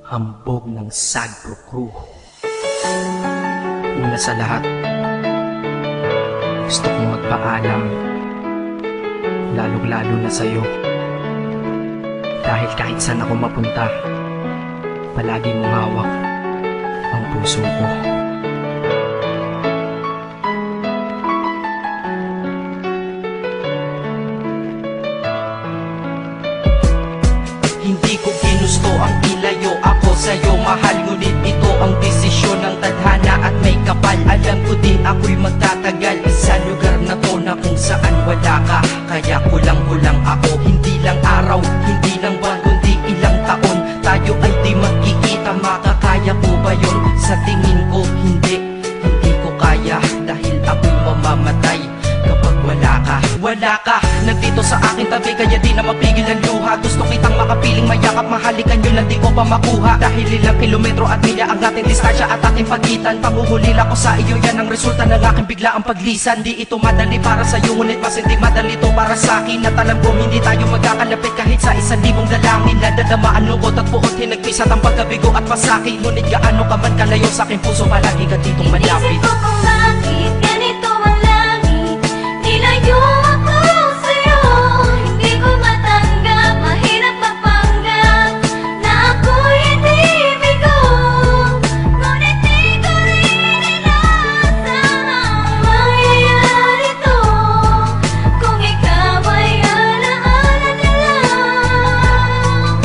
hambog ng Sagpro Crew. Una sa lahat, gusto kong magpaalam, lalong-lalo na sa'yo. Dahil kahit saan ako mapunta, palagi mong hawak ang puso ko. Hindi ko ginusto ang ilayo ako sa'yo, mahal. Ngunit ito ang desisyon ng tadhana at may kapal. Alam ko di ako'y magtatagal sa lugar na to na kung saan wala ka. Kaya kulang-kulang ako, hindi lang araw, hindi lang buwan, kundi ilang taon. Tayo ay di magkikita, makakaya ko ba yun? Sa tingin ko hindi ko kaya. Dahil ako'y mamamatay kapag wala ka. Wala ka, nandito sa aking tabi, kaya di na mapigil ang luha. Gusto kitang makapiling, mayakap, mahalikan yun lang di ko pa makuha. Dahil ilang kilometro at milya ang ating distansya at ating pagitan. Panguhulil ako sa iyo, yan ang resulta ng aking biglaang paglisan. Di ito madali para sa'yo, ngunit mas hindi madali ito para sa'kin. At alam ko hindi tayo magkakalapit kahit sa 1,000 dalangin. Nadadamaan lungkot at puot, hinagpisat ang pagkabigo at pasakit. Ngunit gaano ka man kalayo sa aking puso, palagi ka ditong malapit. Isip ko kung bakit ganito ang langit, nilayo ako sa'yo. Hindi ko matanggap, mahirap mapanggap na ako'y hindi bigo. Ngunit di ko rin inaasahan mangyayari to. Kung ikaw ay alaala na lang,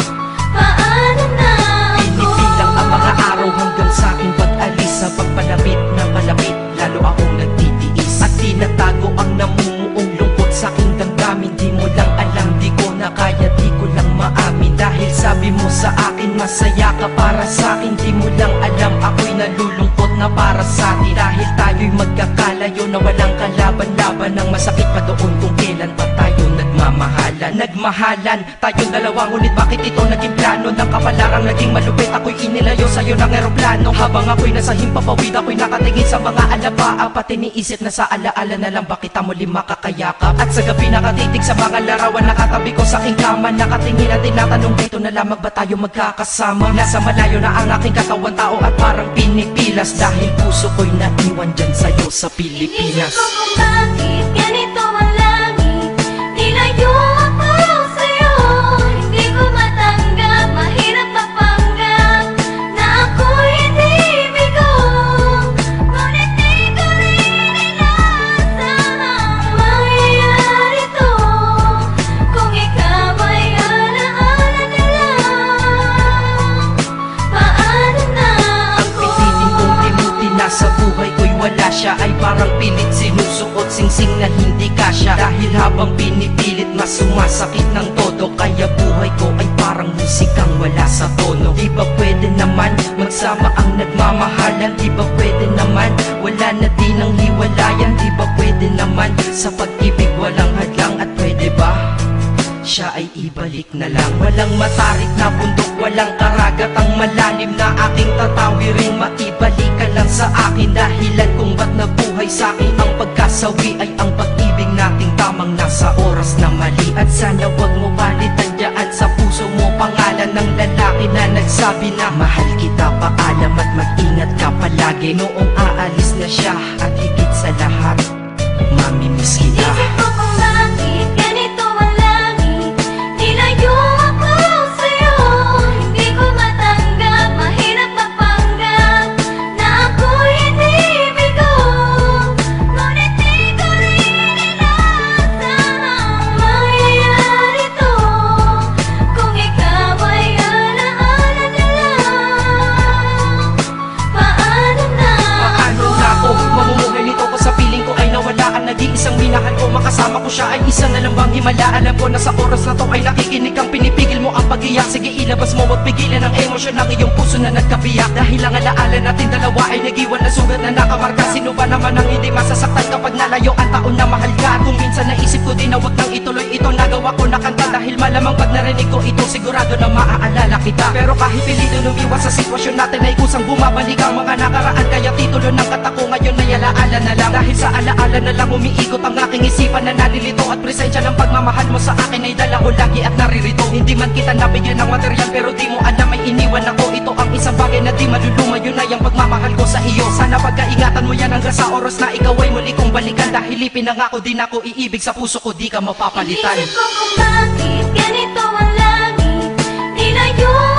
paano na ako? Pinipilang ang mga araw hanggang sa aking pag-alis. Sa pagpalapit na malapit, lalo akong nagtitiis. At tinatago ang namumuong lungkot sa aking damdamin. Di mo lang alam, di ko na kaya, di ko lang maamin. Dahil sabi mo sa akin, masaya ka para sa akin. Di mo lang alam, ako'y nalulungkot na para sa atin. Dahil tayo'y magkakalayo na walang kalaban-laban. Ang masakit pa doon kung kailan pa tayo nagmamahalan. Nagmahalan, tayong dalawa, ngunit bakit ito naging plano? Ng kapalarang naging malupit, ako'y inilayo sa'yo ng eroplano. Habang ako'y nasa himpapawid, ako'y nakatingin sa mga alabaa. Pati niisip na sa alaala na lang, bakit muli makakayakap? At sa gabi nakatitig sa mga larawan, nakatabi ko sa aking kama. Nakatingin at tinatanong, dito na lamang ba tayo magkakasama? Nasa malayo na ang aking katawan, tao at parang pinipilas. Dahil puso ko'y naiwan dyan sa'yo sa Pilipinas. Isip ko kung bakit ganito ang langit, nilayo ako sa'yo. Hindi ko matanggap, mahirap mapanggap na ako'y hindi bigo. Ngunit di ko rin inaasahan mangyayari to. Kung ikaw ay alaala na lang, paano na Ang ako? pilitin kong limutin na sa buhay ko'y wala siya, ay parang pilit sinusuot, singsing na hindi kasya. Dahil habang pinipilit, mas sumasakit ng todo. Kaya buhay ko ay parang musikang wala sa tono. Di ba pwede naman magsama ang nagmamahalan? Di ba pwede naman wala na din ang hiwalayan? Di ba pwede naman sa pag-ibig walang hadlang? At pwede ba siya ay ibalik na lang? Walang matarik na bundok, walang karagat ang malalim na aking tatawirin. Maibalik ka lang sa akin, dahilan kung ba't nabuhay sa akin ang pagkasawi ay ang pag-ibig nating tamang nasa oras na mali. At sana wag mo palitan dyan sa puso mo pangalan ng lalaki na nagsabi na mahal kita, paalam at mag-ingat ka palagi. Noong aalis na siya at higit sa lahat, mamimiss kita. Isip ko kung bakit ganito ang langit, nilayo ako sa'yo. Hindi ko matanggap, mahirap mapanggap na ako'y hindi bigo. Ngunit di ko rin inaasahan mangyayari to. Kung ikaw ay alaala na lang, paano na Paano na ako mamumuhay nito ko sa piling ko ay nawala ang nag-iisang minahal ko? Makasama ko siya ay isa na lang bang himala? Alam ko na sa oras na to ay nakikinig kang pinipigil mo ang pag-iyak. Sige ilabas mo at pigilan ang emosyon ng iyong puso na nagkabiyak. Dahil ang alaala natin dalawa ay nag-iwan na sugat na nakamarka. Sino ba naman ang hindi masasaktan kapag nalayo ang taon na mahal ka? Kung minsan naisip ko din na wag nang ituloy ito, nagawa ko na kanta. Dahil malamang pag narinig ko ito, sigurado na maaalala kita. Pero kahit pilito lumiwas sa sitwasyon natin ay kusang bumabalik ang mga nakaraan. Kaya titulo ng kanta ko ngayon ay alaala na lang. Dahil sa alaala na lang umiikot ang aking isipan na nalilito. At presensya ng pagmamahal mo sa akin ay dala ko lagi at naririto. Hindi man kita nabigyan ng material, pero di mo alam may iniwan ako. Ito na di malulumayo na yung pagmamahal ko sa iyo. Sana pagkaingatan mo yan hanggang sa oras na ikaw ay muli kong balikan. Dahil ipinangako din ako iibig sa puso ko, di ka mapapalitan. Inisip ko kung bakit ganito ang langit. Nilayo